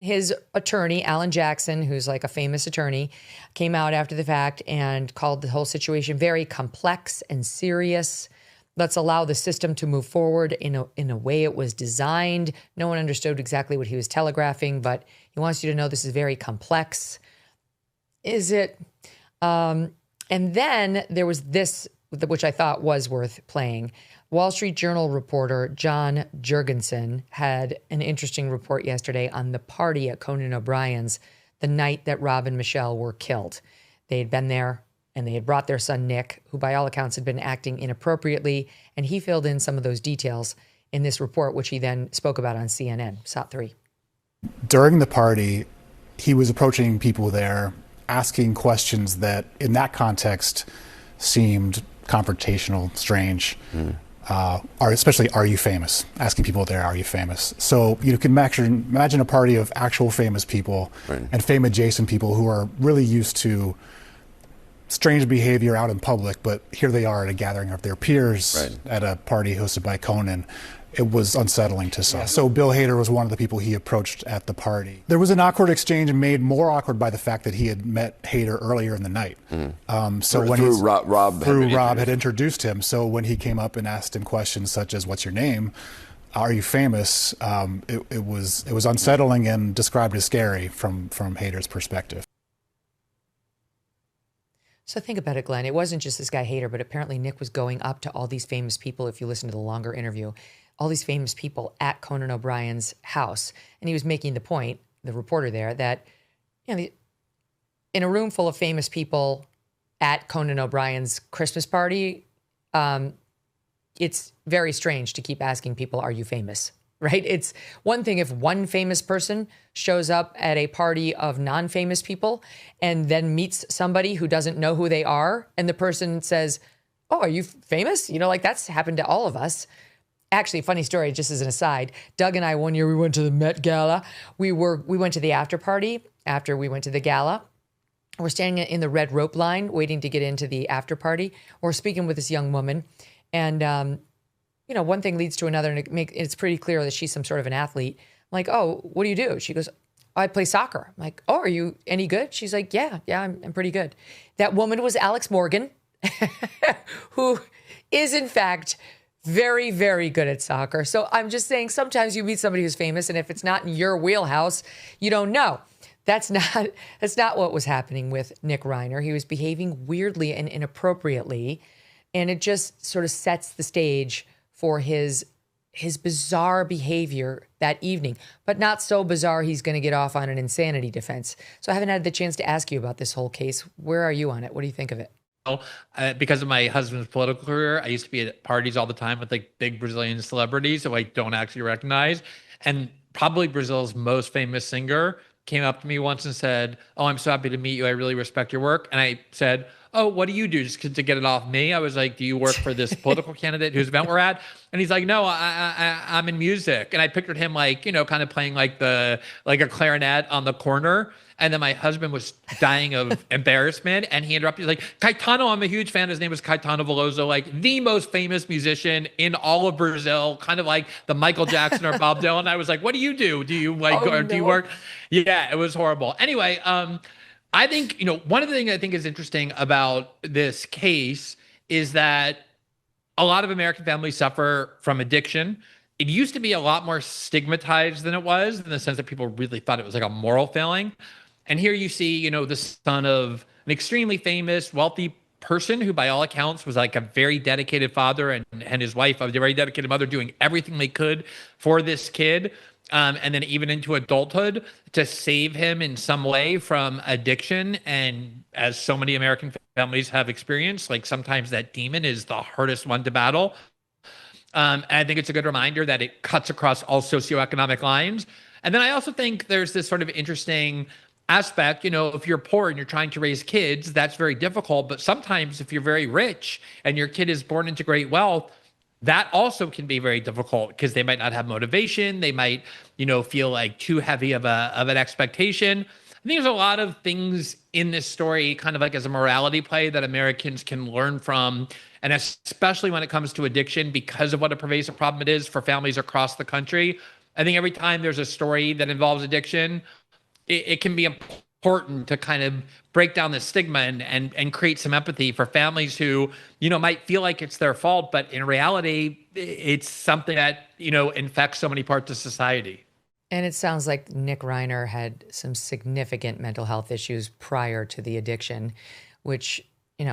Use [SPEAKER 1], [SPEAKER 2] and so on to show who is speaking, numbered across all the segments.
[SPEAKER 1] His attorney, Alan Jackson, who's like a famous attorney, came out after the fact and called the whole situation very complex and serious. Let's allow the system to move forward in a way it was designed. No one understood exactly what he was telegraphing, but he wants you to know this is very complex. Is it? And then there was this, which I thought was worth playing. Wall Street Journal reporter John Jurgensen had an interesting report yesterday on the party at Conan O'Brien's the night that Rob and Michelle were killed. They had been there and they had brought their son Nick, who by all accounts had been acting inappropriately, and he filled in some of those details in this report, which he then spoke about on CNN. SOT 3.
[SPEAKER 2] During the party, he was approaching people there, asking questions that in that context seemed confrontational, strange. Especially, are you famous? Asking people there, are you famous? So you can imagine a party of actual famous people and fame adjacent people who are really used to strange behavior out in public, but here they are at a gathering of their peers at a party hosted by Conan. It was unsettling to some. So Bill Hader was one of the people he approached at the party. There was an awkward exchange made more awkward by the fact that he had met Hader earlier in the night. Rob had introduced him. So when he came up and asked him questions such as, what's your name? Are you famous? It was unsettling and described as scary from Hader's perspective.
[SPEAKER 1] So think about it, Glenn. It wasn't just this guy Hader, but apparently Nick was going up to all these famous people, if you listen to the longer interview, all these famous people at Conan O'Brien's house. And he was making the point, the reporter there, that in a room full of famous people at Conan O'Brien's Christmas party, it's very strange to keep asking people, are you famous? Right? It's one thing if one famous person shows up at a party of non-famous people and then meets somebody who doesn't know who they are, and the person says, oh, are you famous? Like that's happened to all of us. Actually, funny story, just as an aside, Doug and I, one year we went to the Met Gala. We went to the after party after we went to the gala. We're standing in the red rope line waiting to get into the after party. We're speaking with this young woman, and one thing leads to another, and it's pretty clear that she's some sort of an athlete. I'm like, oh, what do you do? She goes, oh, I play soccer. I'm like, oh, are you any good? She's like, yeah, I'm pretty good. That woman was Alex Morgan, who is in fact very, very good at soccer. So I'm just saying, sometimes you meet somebody who's famous, and if it's not in your wheelhouse, you don't know. That's not what was happening with Nick Reiner. He was behaving weirdly and inappropriately, and it just sort of sets the stage for his bizarre behavior that evening, but not so bizarre he's going to get off on an insanity defense. So I haven't had the chance to ask you about this whole case. Where are you on it? What do you think of it?
[SPEAKER 3] Because of my husband's political career, I used to be at parties all the time with like big Brazilian celebrities who I don't actually recognize. And probably Brazil's most famous singer came up to me once and said, oh, I'm so happy to meet you. I really respect your work. And I said, oh, what do you do? Just to get it off me. I was like, do you work for this political candidate whose event we're at? And he's like, no, I'm in music. And I pictured him like, kind of playing like a clarinet on the corner. And then my husband was dying of embarrassment, and he interrupted. He's like, Caetano, I'm a huge fan. His name is Caetano Veloso, like the most famous musician in all of Brazil, kind of like the Michael Jackson or Bob Dylan. I was like, what do you do? Do you do you work? Yeah, it was horrible. Anyway, I think, one of the things I think is interesting about this case is that a lot of American families suffer from addiction. It used to be a lot more stigmatized than it was, in the sense that people really thought it was like a moral failing. And here you see, the son of an extremely famous, wealthy person who, by all accounts, was like a very dedicated father, and his wife, a very dedicated mother, doing everything they could for this kid. And then even into adulthood to save him in some way from addiction. And as so many American families have experienced, like sometimes that demon is the hardest one to battle. And I think it's a good reminder that it cuts across all socioeconomic lines. And then I also think there's this sort of interesting aspect, if you're poor and you're trying to raise kids, that's very difficult. But sometimes if you're very rich and your kid is born into great wealth, that also can be very difficult, because they might not have motivation. They might, feel like too heavy of an expectation. I think there's a lot of things in this story, kind of like as a morality play, that Americans can learn from. And especially when it comes to addiction, because of what a pervasive problem it is for families across the country. I think every time there's a story that involves addiction, it can be important to kind of break down the stigma and create some empathy for families who, might feel like it's their fault, but in reality, it's something that, infects so many parts of society.
[SPEAKER 1] And it sounds like Nick Reiner had some significant mental health issues prior to the addiction, which,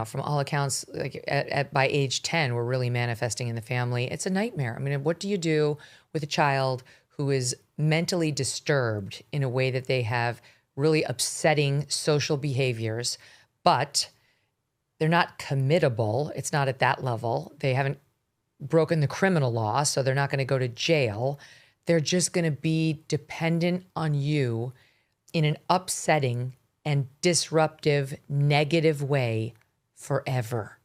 [SPEAKER 1] from all accounts, like by age 10, were really manifesting in the family. It's a nightmare. I mean, what do you do with a child who is mentally disturbed in a way that they have really upsetting social behaviors, but they're not committable? It's not at that level. They haven't broken the criminal law, so they're not going to go to jail. They're just going to be dependent on you in an upsetting and disruptive, negative way forever.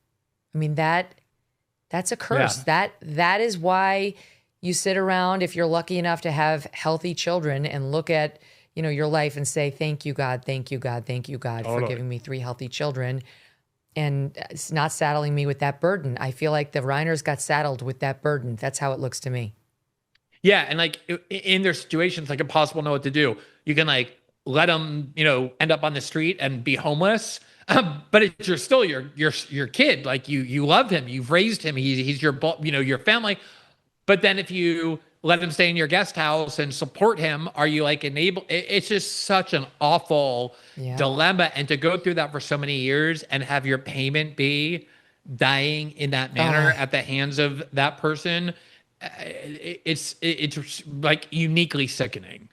[SPEAKER 1] I mean, that's a curse.
[SPEAKER 3] Yeah.
[SPEAKER 1] That is why you sit around, if you're lucky enough to have healthy children, and look at, your life and say, thank you, God, thank you, God, thank you, God, for giving me 3 healthy children. And it's not saddling me with that burden. I feel like the Reiners got saddled with that burden. That's how it looks to me.
[SPEAKER 3] Yeah. And like in their situations, like impossible to know what to do. You can like let them, end up on the street and be homeless. But you're still your kid. Like you love him. You've raised him. He's your, your family. But then if you let him stay in your guest house and support him, are you like it's just such an awful dilemma. And to go through that for so many years and have your payment be dying in that manner at the hands of that person, it's like uniquely sickening.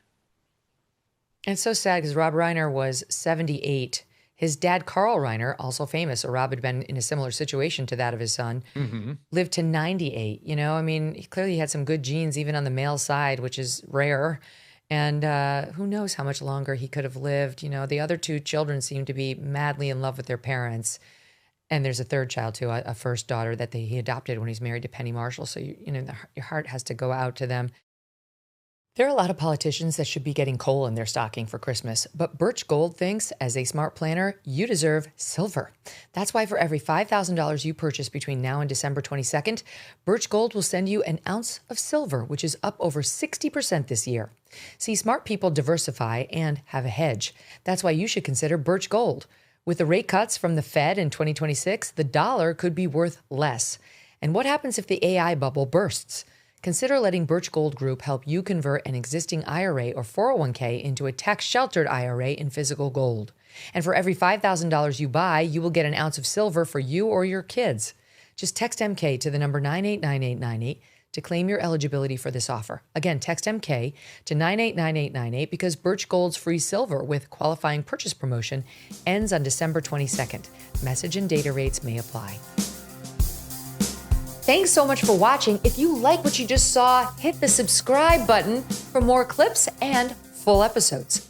[SPEAKER 1] And it's so sad because Rob Reiner was 78. His dad, Carl Reiner, also famous, or Rob had been in a similar situation to that of his son, lived to 98. I mean, he clearly had some good genes even on the male side, which is rare. And who knows how much longer he could have lived. The other 2 children seem to be madly in love with their parents. And there's a third child, too, a first daughter that he adopted when he's married to Penny Marshall. So, your heart has to go out to them. There are a lot of politicians that should be getting coal in their stocking for Christmas, but Birch Gold thinks, as a smart planner, you deserve silver. That's why for every $5,000 you purchase between now and December 22nd, Birch Gold will send you an ounce of silver, which is up over 60% this year. See, smart people diversify and have a hedge. That's why you should consider Birch Gold. With the rate cuts from the Fed in 2026, the dollar could be worth less. And what happens if the AI bubble bursts? Consider letting Birch Gold Group help you convert an existing IRA or 401k into a tax-sheltered IRA in physical gold. And for every $5,000 you buy, you will get an ounce of silver for you or your kids. Just text MK to the number 989898 to claim your eligibility for this offer. Again, text MK to 989898 because Birch Gold's free silver with qualifying purchase promotion ends on December 22nd. Message and data rates may apply. Thanks so much for watching. If you like what you just saw, hit the subscribe button for more clips and full episodes.